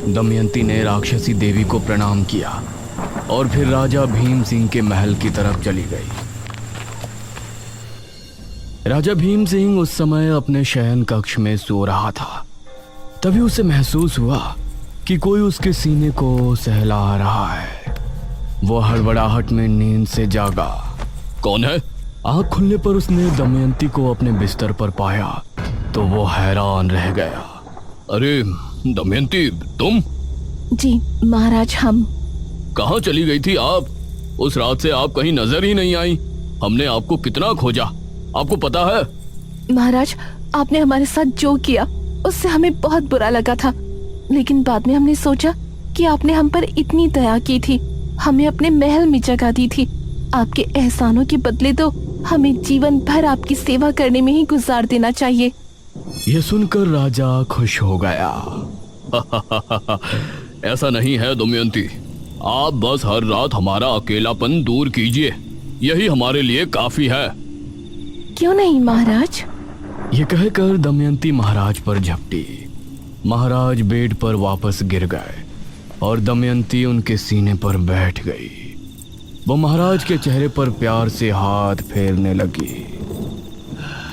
दमयंती ने राक्षसी देवी को प्रणाम किया और फिर राजा भीम सिंह के महल की तरफ चली गई। राजा भीम सिंह उस समय अपने शयन कक्ष में सो रहा था। तभी उसे महसूस हुआ कि कोई उसके सीने को सहला रहा है। वो हड़बड़ाहट में नींद से जागा। कौन है? आंख खुलने पर उसने दमयंती को अपने बिस्तर पर पाया तो वो हैरान रह गया। अरे दमयंती, तुम? जी महाराज, हम। कहाँ चली गई थी आप? उस रात से आप कहीं नजर ही नहीं आई। हमने आपको कितना खोजा, आपको पता है? महाराज, आपने हमारे साथ जो किया उससे हमें बहुत बुरा लगा था, लेकिन बाद में हमने सोचा कि आपने हम पर इतनी दया की थी, हमें अपने महल में जगह दी थी। आपके एहसानों के बदले तो हमें जीवन भर आपकी सेवा करने में ही गुजार देना चाहिए। यह सुनकर राजा खुश हो गया। ऐसा नहीं है दमयंती, आप बस हर रात हमारा अकेलापन दूर कीजिए, यही हमारे लिए काफी है। क्यों नहीं महाराज? ये कहकर दमयंती महाराज पर झपटी। महाराज बेड पर वापस गिर गए और दमयंती उनके सीने पर बैठ गई। वो महाराज के चेहरे पर प्यार से हाथ फेरने लगी।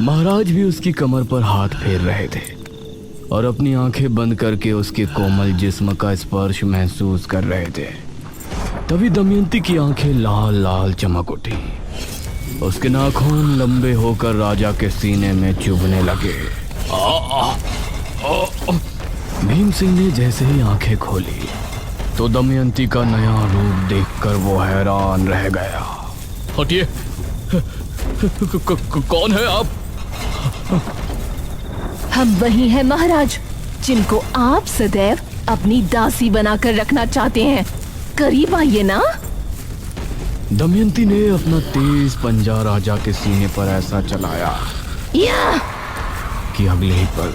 महाराज भी उसकी कमर पर हाथ फेर रहे थे और अपनी आंखें बंद करके उसके कोमल जिस्म का स्पर्श महसूस कर रहे थे। तभी दमयंती की आंखें लाल लाल चमक उठी। उसके नाखून लंबे होकर राजा के सीने में चुभने लगे। भीम सिंह ने जैसे ही आंखें खोली तो दमयंती का नया रूप देखकर वो हैरान रह गया। हटिए, कौन है आप? हम वही हैं महाराज, जिनको आप सदैव अपनी दासी बनाकर रखना चाहते हैं। करीब आइए ना। दमयंती ने अपना तेज पंजा राजा के सीने पर ऐसा चलाया कि अगले ही पल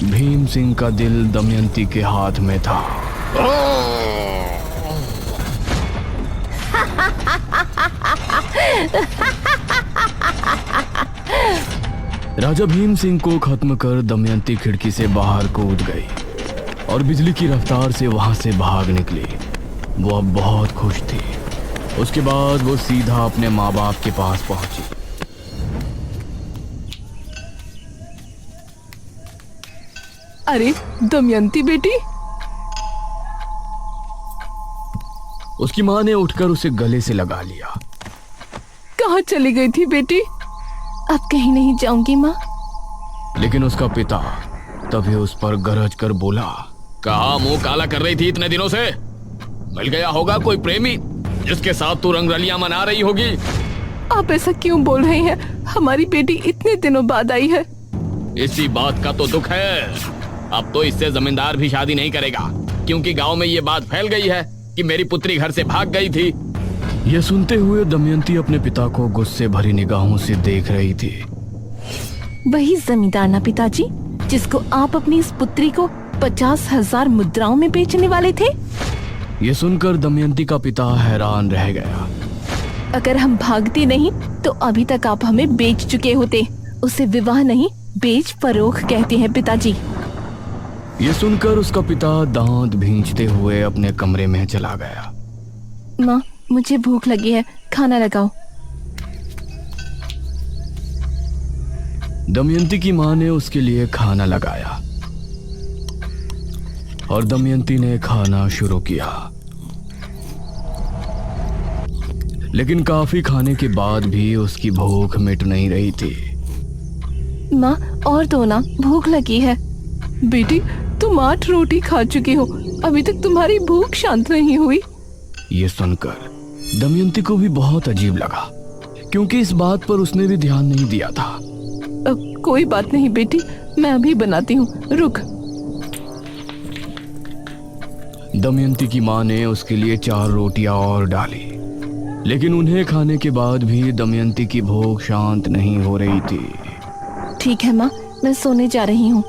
भीम सिंह का दिल दमयंती के हाथ में था। राजा भीम सिंह को खत्म कर दमयंती खिड़की से बाहर कूद गई और बिजली की रफ्तार से वहां से भाग निकली। वो अब बहुत खुश थी। उसके बाद वो सीधा अपने माँ बाप के पास पहुंची। अरे दमयंती बेटी। उसकी माँ ने उठकर उसे गले से लगा लिया। कहाँ चली गई थी बेटी? अब कहीं नहीं जाऊंगी माँ। लेकिन उसका पिता तभी उस पर गरज कर बोला। कहाँ मुंह काला कर रही थी इतने दिनों से? मिल गया होगा कोई प्रेमी जिसके साथ तू रंगरलियां मना रही होगी। आप ऐसा क्यों बोल रहे हैं? हमारी बेटी इतने दिनों बाद आई है। इसी बात का तो दुख है। अब तो इससे जमींदार भी शादी नहीं करेगा, क्योंकि गांव में ये बात फैल गई है कि मेरी पुत्री घर से भाग गई थी। यह सुनते हुए दमयंती अपने पिता को गुस्से भरी निगाहों से देख रही थी। वही जमींदार ना पिताजी, जिसको आप अपनी इस पुत्री को 50,000 मुद्राओं में बेचने वाले थे? ये सुनकर दमयंती का पिता हैरान रह गया। अगर हम भागते नहीं तो अभी तक आप हमें बेच चुके होते। उसे विवाह नहीं, बेच फरोख कहते हैं पिताजी। ये सुनकर उसका पिता दांत भींचते हुए अपने कमरे में चला गया। माँ, मुझे भूख लगी है, खाना लगाओ। दमयंती की माँ ने उसके लिए खाना लगाया और दमयंती ने खाना शुरू किया। लेकिन काफी खाने के बाद भी उसकी भूख मिट नहीं रही थी। माँ, और दो ना, भूख लगी है। बेटी, तुम 8 रोटी खा चुकी हो, अभी तक तुम्हारी भूख शांत नहीं हुई। ये सुनकर दमयंती को भी बहुत अजीब लगा, क्योंकि इस बात पर उसने भी ध्यान नहीं दिया था। कोई बात नहीं बेटी, मैं अभी बनाती हूँ, रुक। दमयंती की माँ ने उसके लिए 4 रोटियां और डाली, लेकिन उन्हें खाने के बाद भी दमयंती की भूख शांत नहीं हो रही थी। ठीक है माँ, मैं सोने जा रही हूँ।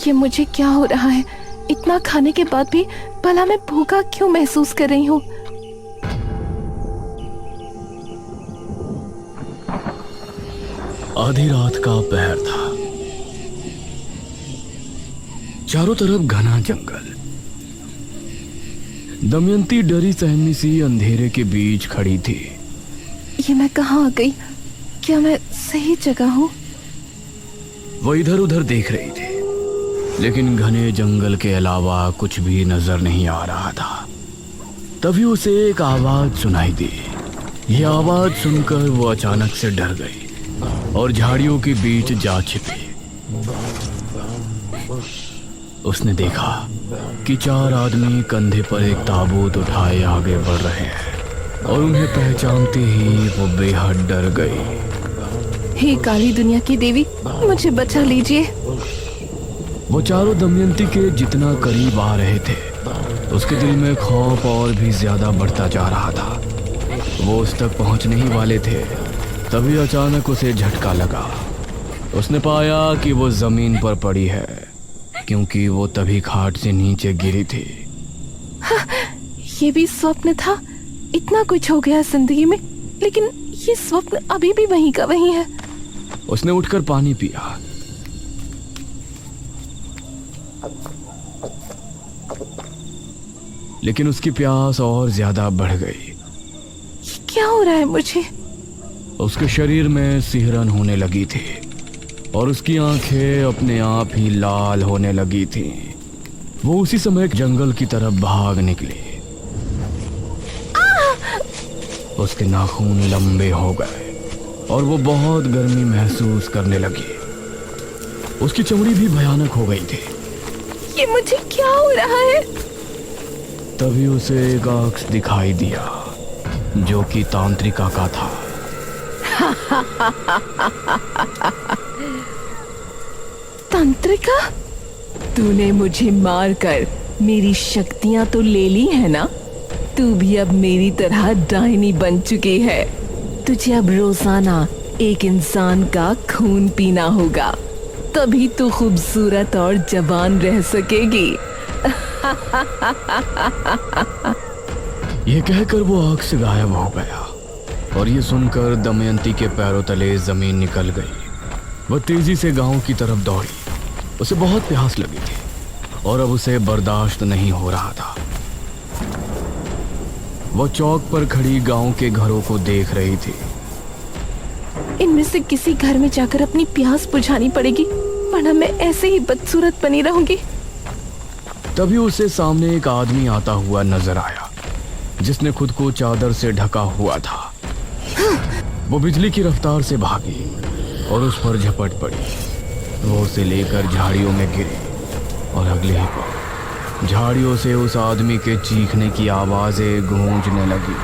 ये मुझे क्या हो रहा है? इतना खाने के बाद भी भला मैं भूखा क्यों महसूस कर रही हूँ? आधी रात का पहर था। चारों तरफ घना जंगल। दमयंती डरी सहमी सी अंधेरे के बीच खड़ी थी। ये मैं कहाँ आ गई? क्या मैं सही जगह हूँ? वो इधर उधर देख रही थी, लेकिन घने जंगल के अलावा कुछ भी नजर नहीं आ रहा था। तभी उसे एक आवाज सुनाई दी। यह आवाज सुनकर वो अचानक से डर गई और झाड़ियों के बीच जा छिपी। उसने देखा कि 4 आदमी कंधे पर एक ताबूत उठाए आगे बढ़ रहे हैं और उन्हें पहचानते ही वो बेहद डर गई। हे काली दुनिया की देवी, मुझे बचा लीजिए। वो चारों दमयंती के जितना करीब आ रहे थे, उसके दिल में खौफ और भी ज्यादा बढ़ता जा रहा था। वो उस तक पहुंचने ही वाले थे, तभी अचानक उसे झटका लगा। उसने पाया कि वो जमीन पर पड़ी है, क्योंकि वो तभी खाट से नीचे गिरी थी। हाँ, ये भी स्वप्न था। इतना कुछ हो गया जिंदगी में, लेकिन ये स्वप्न अभी भी वहीं का वहीं है। उसने उठकर पानी पिया। लेकिन उसकी प्यास और ज्यादा बढ़ गई। ये क्या हो रहा है मुझे? उसके शरीर में सिहरन होने लगी थी और उसकी आंखें अपने आप ही लाल होने लगी थीं। वो उसी समय जंगल की तरफ भाग निकली। उसके नाखून लंबे हो गए और वो बहुत गर्मी महसूस करने लगी। उसकी चमड़ी भी भयानक हो गई थी। ये मुझे क्या हो रहा है? तभी उसे एक अक्स दिखाई दिया, जो कि तांत्रिका का था। तांत्रिका? तूने मुझे मारकर मेरी शक्तियां तो ले ली है ना? तू भी अब मेरी तरह डायनी बन चुकी है। तुझे अब रोजाना एक इंसान का खून पीना होगा, तभी तू खूबसूरत और जवान रह सकेगी। यह कहकर वो आग से गायब हो गया और ये सुनकर दमयंती के पैरों तले जमीन निकल गई। वह तेजी से गांव की तरफ दौड़ी। उसे बहुत प्यास लगी थी और अब उसे बर्दाश्त नहीं हो रहा था। वह चौक पर खड़ी गांव के घरों को देख रही थी। इनमें से किसी घर में जाकर अपनी प्यास बुझानी पड़ेगी, वरना मैं ऐसे ही बदसूरत बनी रहूंगी। तभी उसे सामने एक आदमी आता हुआ नजर आया, जिसने खुद को चादर से ढका हुआ था। वो बिजली की रफ्तार से भागी और उस पर झपट पड़ी। वो उसे लेकर झाड़ियों में गिरी और अगले ही पल झाड़ियों से उस आदमी के चीखने की आवाजें गूंजने लगी।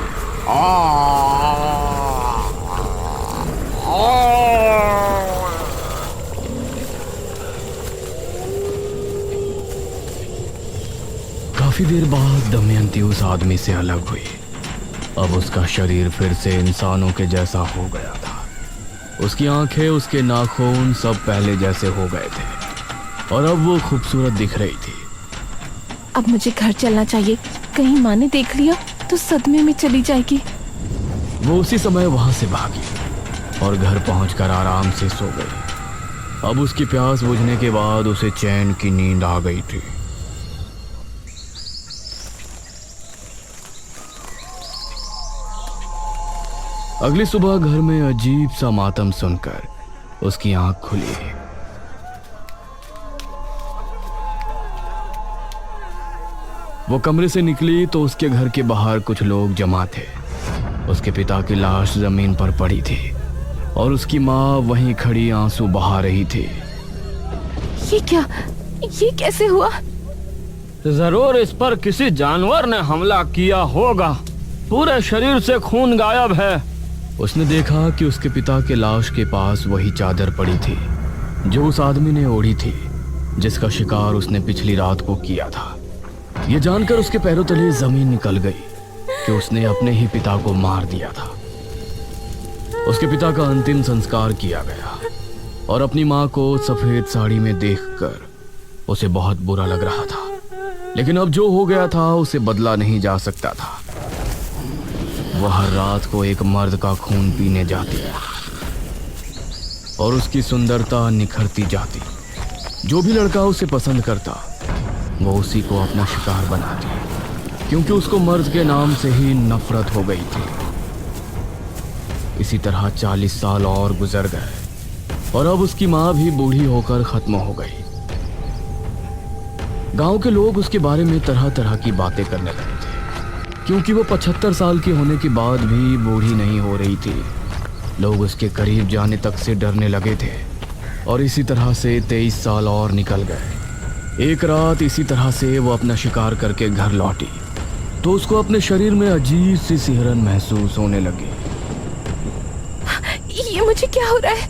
काफी देर बाद दमयंती उस आदमी से अलग हुई। अब उसका शरीर फिर से इंसानों के जैसा हो गया था। उसकी आंखें, उसके नाखून सब पहले जैसे हो गए थे और अब वो खूबसूरत दिख रही थी। अब मुझे घर चलना चाहिए, कहीं माँ ने देख लिया तो सदमे में चली जाएगी। वो उसी समय वहां से भागी और घर पहुंचकर आराम से सो गई। अब उसकी प्यास बुझने के बाद उसे चैन की नींद आ गई थी। अगली सुबह घर में अजीब सा मातम सुनकर उसकी आंख खुली। वो कमरे से निकली तो उसके घर के बाहर कुछ लोग जमा थे। उसके पिता की लाश जमीन पर पड़ी थी और उसकी माँ वहीं खड़ी आंसू बहा रही थी। ये क्या? ये कैसे हुआ? जरूर इस पर किसी जानवर ने हमला किया होगा। पूरे शरीर से खून गायब है। उसने देखा कि उसके पिता के लाश के पास वही चादर पड़ी थी जो उस आदमी ने ओढ़ी थी, जिसका शिकार उसने पिछली रात को किया था। यह जानकर उसके पैरों तले जमीन निकल गई कि उसने अपने ही पिता को मार दिया था। उसके पिता का अंतिम संस्कार किया गया और अपनी माँ को सफेद साड़ी में देखकर उसे बहुत बुरा लग रहा था, लेकिन अब जो हो गया था उसे बदला नहीं जा सकता था। वह हर रात को एक मर्द का खून पीने जाती है और उसकी सुंदरता निखरती जाती। जो भी लड़का उसे पसंद करता वो उसी को अपना शिकार बनाती, क्योंकि उसको मर्द के नाम से ही नफरत हो गई थी। इसी तरह 40 साल और गुजर गए और अब उसकी माँ भी बूढ़ी होकर खत्म हो गई। गांव के लोग उसके बारे में तरह तरह की बातें करने लगे थे, क्योंकि वो 75 साल की होने के बाद भी बूढ़ी नहीं हो रही थी। लोग उसके करीब जाने तक से डरने लगे थे और इसी तरह से 23 साल और निकल गए। एक रात इसी तरह से वो अपना शिकार करके घर लौटी तो उसको अपने शरीर में अजीब सी सिहरन महसूस होने लगी। ये मुझे क्या हो रहा है?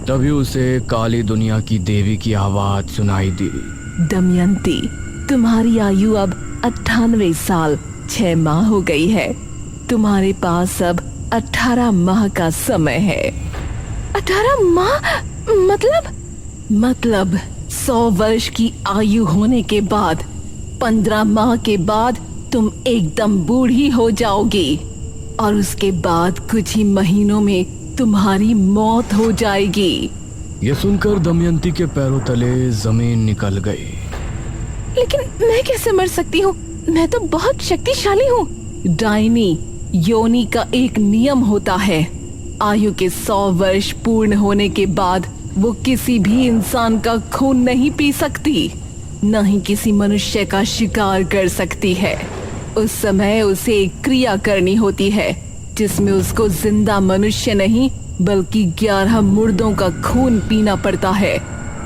तभी उसे काली दुनिया की देवी की आवाज सुनाई दी। दमयंती, तुम्हारी आयु अब 98 साल 6 माह हो गई है। तुम्हारे पास अब 18 माह का समय है। 18 माह? मतलब 100 वर्ष की आयु होने के बाद 15 माह के बाद तुम एकदम बूढ़ी हो जाओगी और उसके बाद कुछ ही महीनों में तुम्हारी मौत हो जाएगी। ये सुनकर दमयंती के पैरों तले जमीन निकल गई। लेकिन मैं कैसे मर सकती हूँ? मैं तो बहुत शक्तिशाली हूँ। डायनी योनि का एक नियम होता है, आयु के 100 वर्ष पूर्ण होने के बाद वो किसी भी इंसान का खून नहीं पी सकती, न ही किसी मनुष्य का शिकार कर सकती है। उस समय उसे एक क्रिया करनी होती है जिसमें उसको जिंदा मनुष्य नहीं बल्कि 11 मुर्दों का खून पीना पड़ता है,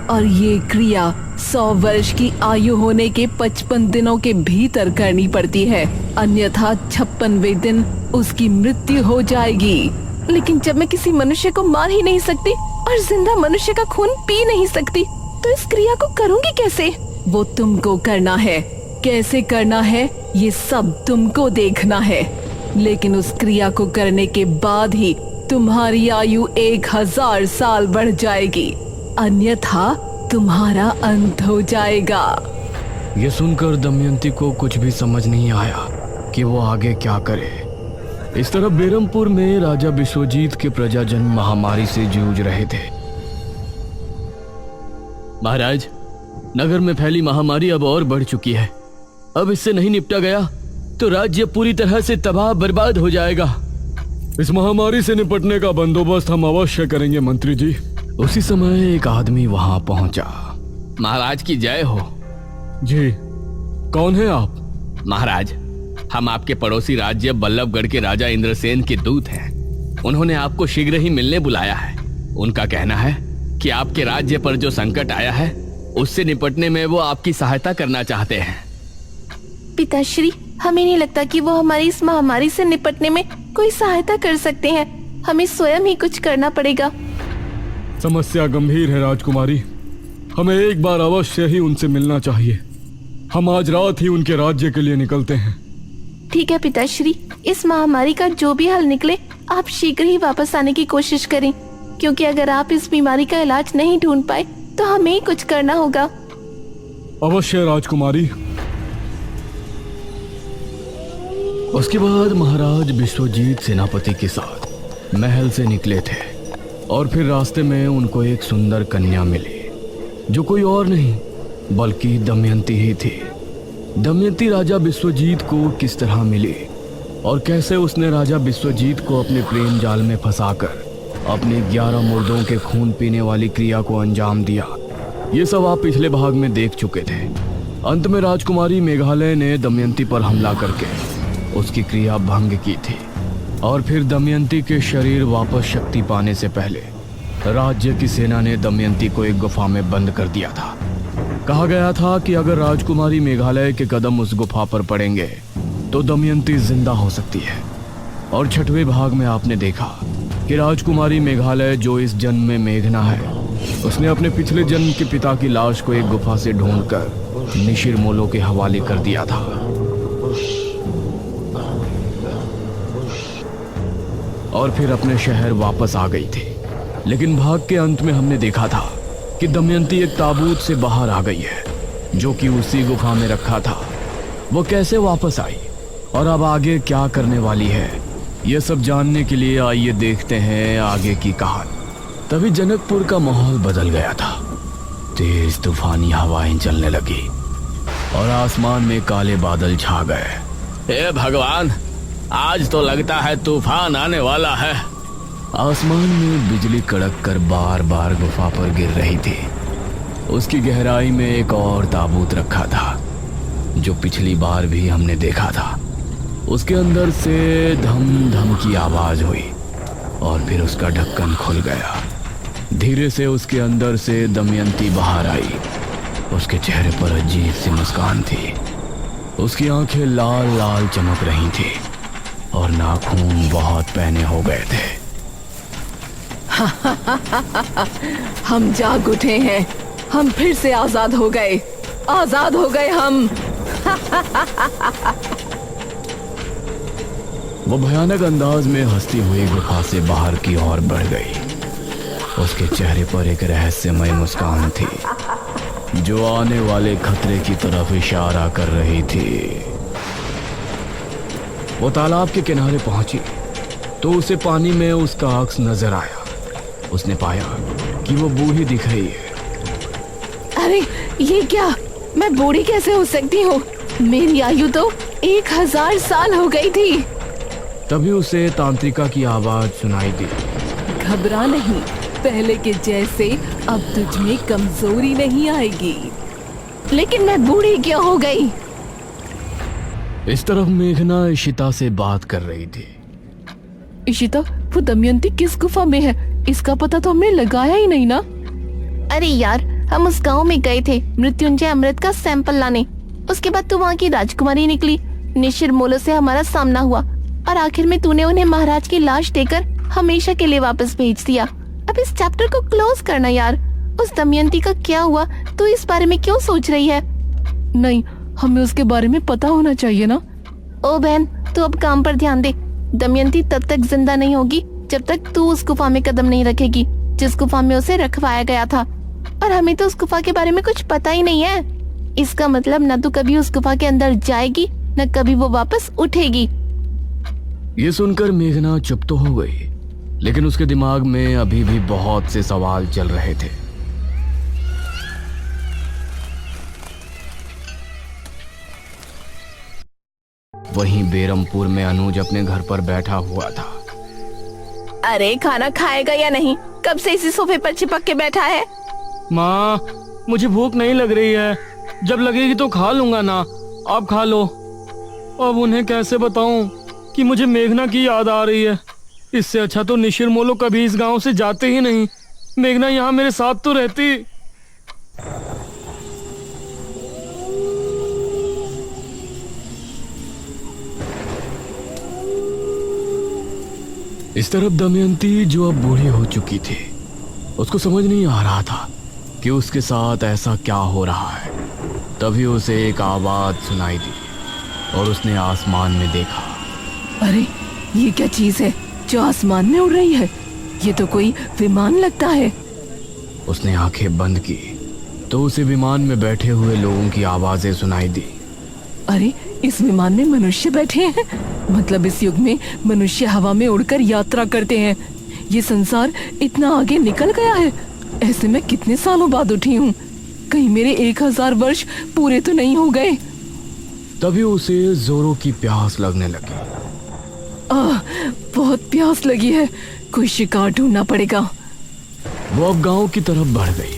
और ये क्रिया 100 वर्ष की आयु होने के 55 दिनों के भीतर करनी पड़ती है, अन्यथा 56वें दिन उसकी मृत्यु हो जाएगी। लेकिन जब मैं किसी मनुष्य को मार ही नहीं सकती और जिंदा मनुष्य का खून पी नहीं सकती तो इस क्रिया को करूंगी कैसे? वो तुमको करना है। कैसे करना है ये सब तुमको देखना है, लेकिन उस क्रिया को करने के बाद ही तुम्हारी आयु 1000 साल बढ़ जाएगी, अन्यथा तुम्हारा अंत हो जाएगा। ये सुनकर दमयंती को कुछ भी समझ नहीं आया कि वो आगे क्या करे। इस तरफ बेरमपुर में राजा विश्वजीत के प्रजाजन महामारी से जूझ रहे थे। महाराज, नगर में फैली महामारी अब और बढ़ चुकी है। अब इससे नहीं निपटा गया तो राज्य पूरी तरह से तबाह बर्बाद हो जाएगा। इस महामारी से निपटने का बंदोबस्त हम अवश्य करेंगे मंत्री जी। उसी समय एक आदमी वहां पहुंचा। महाराज की जय हो। जी, कौन है आप? महाराज, हम आपके पड़ोसी राज्य बल्लभगढ़ के राजा इंद्रसेन के दूत हैं। उन्होंने आपको शीघ्र ही मिलने बुलाया है। उनका कहना है कि आपके राज्य पर जो संकट आया है उससे निपटने में वो आपकी सहायता करना चाहते हैं। पिताश्री, हमें नहीं लगता कि वो हमारी इस महामारी से निपटने में कोई सहायता कर सकते हैं। हमें स्वयं ही कुछ करना पड़ेगा। समस्या गंभीर है राजकुमारी, हमें एक बार अवश्य ही उनसे मिलना चाहिए। हम आज रात ही उनके राज्य के लिए निकलते हैं। ठीक है पिताश्री, इस महामारी का जो भी हल निकले आप शीघ्र ही वापस आने की कोशिश करें, क्योंकि अगर आप इस बीमारी का इलाज नहीं ढूंढ पाए तो हमें ही कुछ करना होगा। अवश्य राजकुमारी। उसके बाद महाराज विश्वजीत सेनापति के साथ महल से निकले थे और फिर रास्ते में उनको एक सुंदर कन्या मिली, जो कोई और नहीं बल्कि दमयंती ही थी। दमयंती राजा विश्वजीत को किस तरह मिली और कैसे उसने राजा विश्वजीत को अपने प्रेम जाल में फंसाकर अपने 11 मुर्दों के खून पीने वाली क्रिया को अंजाम दिया, ये सब आप पिछले भाग में देख चुके थे। अंत में राजकुमारी मेघालय ने दमयंती पर हमला करके उसकी क्रिया भंग की थी और फिर दमयंती के शरीर वापस शक्ति पाने से पहले राज्य की सेना ने दमयंती को एक गुफा में बंद कर दिया था। कहा गया था कि अगर राजकुमारी मेघालय के कदम उस गुफा पर पड़ेंगे तो दमयंती जिंदा हो सकती है। और 6वें भाग में आपने देखा कि राजकुमारी मेघालय, जो इस जन्म में मेघना है, उसने अपने पिछले जन्म के पिता की लाश को एक गुफा से ढूंढकर निशिर मोलो के हवाले कर दिया था। और फिर अपने शहर वापस आ गई थी। लेकिन भाग के अंत में हमने देखा था कि दमयंती एक ताबूत से बाहर आ गई है, जो कि उसी गुफा में रखा था। वो कैसे वापस आई और अब आगे क्या करने वाली है, ये सब जानने के लिए आइए देखते हैं आगे की कहानी। तभी जनकपुर का माहौल बदल गया था। तेज तूफानी हवाएं चलने लगी और आसमान में काले बादल छा गए। हे भगवान, आज तो लगता है तूफान आने वाला है। आसमान में बिजली कड़क कर बार बार गुफा पर गिर रही थी। उसकी गहराई में एक और ताबूत रखा था, जो पिछली बार भी हमने देखा था। उसके अंदर से धम धम की आवाज हुई और फिर उसका ढक्कन खुल गया। धीरे से उसके अंदर से दमयंती बाहर आई। उसके चेहरे पर अजीब सी मुस्कान थी। उसकी आंखें लाल लाल चमक रही थी और नाखून बहुत पैने हो गए थे। हम जाग उठे हैं, हम फिर से आजाद हो गए, आजाद हो गए हम। वो भयानक अंदाज में हंसती हुई गुफा से बाहर की ओर बढ़ गई। उसके चेहरे पर एक रहस्यमय मुस्कान थी, जो आने वाले खतरे की तरफ इशारा कर रही थी। वो तालाब के किनारे पहुंची तो उसे पानी में उसका अक्स नजर आया। उसने पाया कि वो बूढ़ी दिख रही है। अरे ये क्या, मैं बूढ़ी कैसे हो सकती हूँ? मेरी आयु तो 1000 साल हो गई थी। तभी उसे तांत्रिका की आवाज सुनाई दी। घबरा नहीं, पहले के जैसे अब तुझ में कमजोरी नहीं आएगी। लेकिन मैं बूढ़ी क्यों हो गई? इस तरफ मेघना इशिता से बात कर रही थी। इशिता, वो दमयंती किस गुफा में है? इसका पता तो हमने लगाया ही नहीं ना। अरे यार, हम उस गांव में गए थे मृत्युंजय अमृत का सैंपल लाने। उसके बाद तू वहाँ की राजकुमारी निकली। निशिर मोलो से हमारा सामना हुआ और आखिर में तूने उन्हें महाराज की लाश देकर हमेशा के लिए वापस भेज दिया। अब इस चैप्टर को क्लोज करना यार। उस दमयंती का क्या हुआ? तू इस बारे में क्यों सोच रही है? नहीं, हमें उसके बारे में पता होना चाहिए ना। ओ बहन, तू अब काम पर ध्यान दे। दमयंती तब तक जिंदा नहीं होगी जब तक तू उस गुफा में कदम नहीं रखेगी जिस गुफा में उसे रखवाया गया था। और हमें तो उस गुफा के बारे में कुछ पता ही नहीं है। इसका मतलब न तू कभी उस गुफा के अंदर जाएगी न कभी वो वापस उठेगी। ये सुनकर मेघना चुप तो हो गई, लेकिन उसके दिमाग में अभी भी बहुत से सवाल चल रहे थे। वहीं बेरमपुर में अनुज अपने घर पर बैठा हुआ था। अरे खाना खाएगा या नहीं? कब से इसी सोफे पर चिपक के बैठा है? माँ, मुझे भूख नहीं लग रही है। जब लगेगी तो खा लूंगा ना। आप खा लो। अब उन्हें कैसे बताऊं कि मुझे मेघना की याद आ रही है। इससे अच्छा तो निशिर मोलो कभी इस गांव से जाते ही नहीं। मेघना यहाँ मेरे साथ तो रहती। इस तरफ दमयंती, जो अब बूढ़ी हो चुकी थी, उसको समझ नहीं आ रहा था कि उसके साथ ऐसा क्या हो रहा है। तभी उसे एक आवाज सुनाई दी और उसने आसमान में देखा। अरे ये क्या चीज है जो आसमान में उड़ रही है? ये तो कोई विमान लगता है। उसने आंखें बंद की तो उसे विमान में बैठे हुए लोगों की आवाजें सुनाई दी। अरे इस विमान में मनुष्य बैठे हैं। मतलब इस युग में मनुष्य हवा में उड़कर यात्रा करते हैं। ये संसार इतना आगे निकल गया है। ऐसे में कितने सालों बाद उठी हूँ। कहीं मेरे 1000 वर्ष पूरे तो नहीं हो गए। तभी उसे जोरों की प्यास लगने लगी। बहुत प्यास लगी है। कोई शिकार ढूंढना पड़ेगा। वो अब गांव की तरफ बढ़ गई।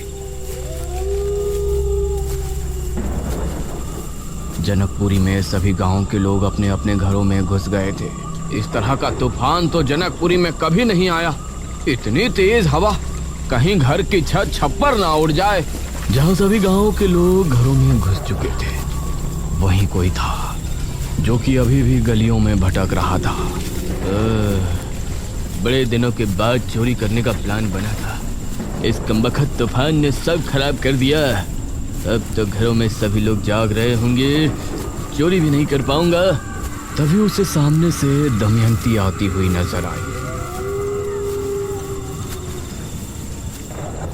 जनकपुरी में सभी गांव के लोग अपने अपने घरों में घुस गए थे। इस तरह का तूफान तो जनकपुरी में कभी नहीं आया। इतनी तेज हवा, कहीं घर की छत छप्पर ना उड़ जाए। जहां सभी गांव के लोग घरों में घुस चुके थे, वहीं कोई था जो कि अभी भी गलियों में भटक रहा था। बड़े दिनों के बाद चोरी करने का प्लान बना था। इस कमबख्त तूफान ने सब खराब कर दिया। अब तो घरों में सभी लोग जाग रहे होंगे, चोरी भी नहीं कर पाऊंगा। तभी उसे सामने से दमयंती आती हुई नजर आई।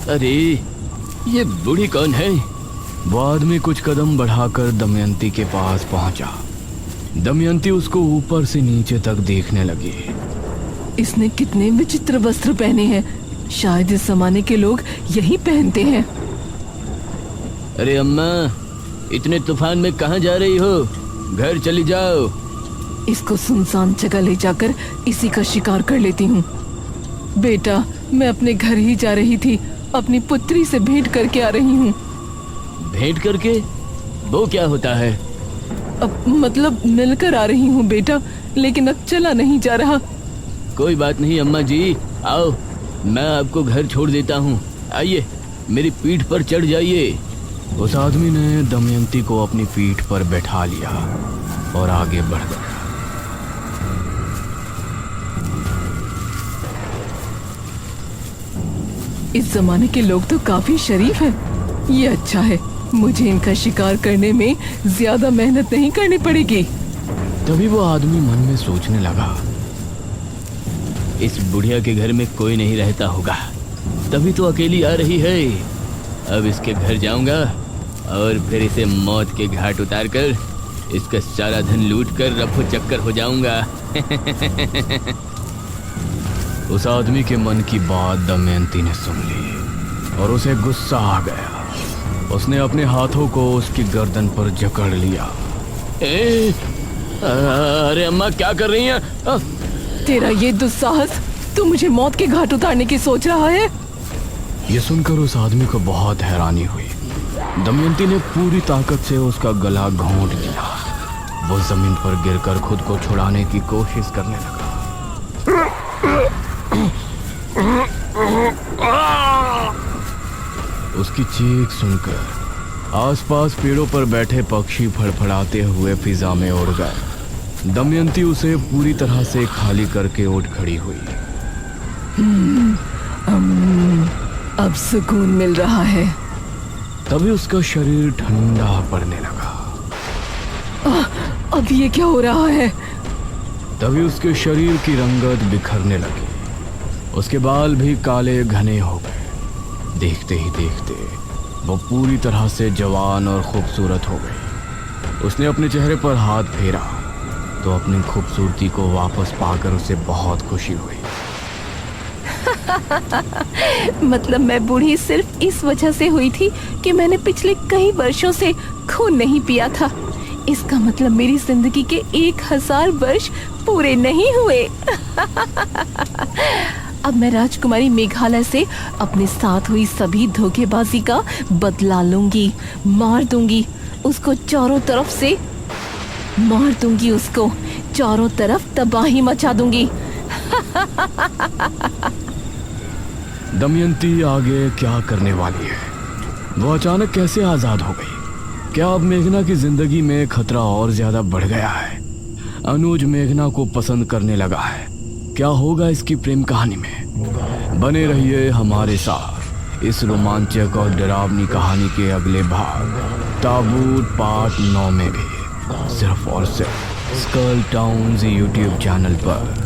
अरे ये बूढ़ी कौन है? वो आदमी कुछ कदम बढ़ाकर दमयंती के पास पहुंचा दमयंती उसको ऊपर से नीचे तक देखने लगी। इसने कितने विचित्र वस्त्र पहने हैं, शायद इस जमाने के लोग यही पहनते हैं। अरे अम्मा, इतने तूफान में कहाँ जा रही हो? घर चली जाओ। इसको सुनसान जगह ले जाकर इसी का शिकार कर लेती हूँ। बेटा, मैं अपने घर ही जा रही थी, अपनी पुत्री से भेंट करके आ रही हूँ। भेंट करके? वो क्या होता है? अब मतलब मिलकर आ रही हूँ बेटा, लेकिन अब चला नहीं जा रहा। कोई बात नहीं अम्मा जी, आओ, मैं आपको घर छोड़ देता हूँ। आइए, मेरी पीठ पर चढ़ जाइए। उस आदमी ने दमयंती को अपनी पीठ पर बैठा लिया और आगे बढ़ गया। इस जमाने के लोग तो काफी शरीफ हैं। ये अच्छा है, मुझे इनका शिकार करने में ज्यादा मेहनत नहीं करनी पड़ेगी। तभी वो आदमी मन में सोचने लगा, इस बुढ़िया के घर में कोई नहीं रहता होगा, तभी तो अकेली आ रही है। अब इसके घर जाऊंगा और फिर इसे मौत के घाट उतार कर इसका सारा धन लूट कर रफू चक्कर हो जाऊंगा। उस आदमी के मन की बात दमयंती ने सुन ली और उसे गुस्सा आ गया। उसने अपने हाथों को उसकी गर्दन पर जकड़ लिया। अरे अम्मा, क्या कर रही हैं? तेरा ये दुस्साहस, तू मुझे मौत के घाट उतारने की सोच रहा है? ये सुनकर उस आदमी को बहुत हैरानी हुई। दमयंती ने पूरी ताकत से उसका गला घोंट लिया। वो जमीन पर गिरकर खुद को छुड़ाने की कोशिश करने लगा। उसकी चीख सुनकर आसपास पेड़ों पर बैठे पक्षी फड़फड़ाते हुए फिजा में उड़ गए। दमयंती उसे पूरी तरह से खाली करके उठ खड़ी हुई। अब सुकून मिल रहा है। तभी उसका शरीर ठंडा पड़ने लगा। अब ये क्या हो रहा है? तभी उसके शरीर की रंगत बिखरने लगी। उसके बाल भी काले घने हो गए। देखते ही देखते वो पूरी तरह से जवान और खूबसूरत हो गई। उसने अपने चेहरे पर हाथ फेरा तो अपनी खूबसूरती को वापस पाकर उसे बहुत खुशी हुई। मतलब मैं बूढ़ी सिर्फ इस वजह से हुई थी कि मैंने पिछले कई वर्षों से खून नहीं पिया था। इसका मतलब मेरी जिंदगी के 1000 वर्ष पूरे नहीं हुए। अब मैं राजकुमारी मेघालय से अपने साथ हुई सभी धोखेबाजी का बदला लूंगी। मार दूंगी उसको चारों तरफ से, मार दूंगी उसको चारों तरफ, तबाही मचा दूंगी। दमयंती आगे क्या करने वाली है? वो अचानक कैसे आजाद हो गई? क्या अब मेघना की जिंदगी में खतरा और ज्यादा बढ़ गया है? अनुज मेघना को पसंद करने लगा है। क्या होगा इसकी प्रेम कहानी में? बने रहिए हमारे साथ इस रोमांचक और डरावनी कहानी के अगले भाग ताबूत पार्ट 9 में भी, सिर्फ और सिर्फ स्कल टाउन्स यूट्यूब चैनल पर।